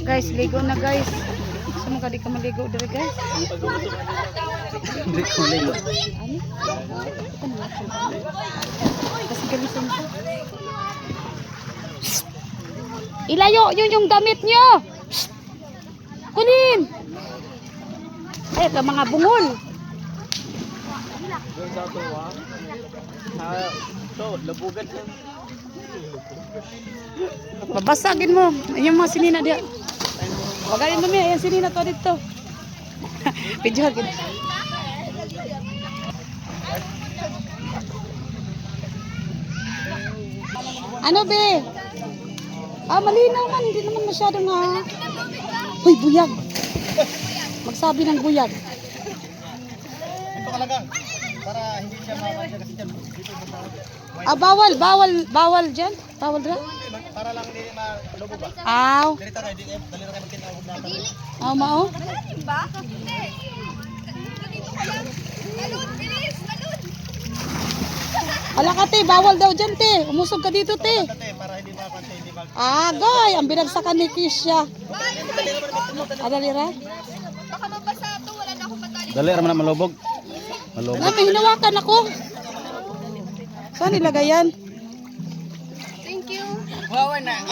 Guys, ligo na guys. Gusto mo ka di ka maligo dito guys? Hindi ko maligo. Ano? Kasi galisan ko. Ilayo yun yung damit nyo. Kunin. Ka mga bungol. Labugan. Babasagin mo. Ayun mga sinina dia. Pagaling mo ayan sinina to dito. Video agad. Ano be? Malinaw man, hindi naman masyado na. Uy, buyag. Magsabi ng buyag. Ito talaga para hindi siya mawala kasi dyan. Bawal dyan? Bawal dyan? Para lang hindi malubo ba? Aw. Dito na, dali na kayo magtinawag na. Aw, mao? Ba? Hindi. Ganito ko lang. Balon, bilis, balon. Wala ka te, bawal daw dyan te. Umusog ka dito te. Para hindi makakante, hindi mag... Goy, ang binagsakan ni Kisha. Dali ra? Baka mabasa ito, wala na akong matali. Dali naman na malubog. Malubog. May hinawakan ako. Saan nilagay yan? Thank you. Wawa na.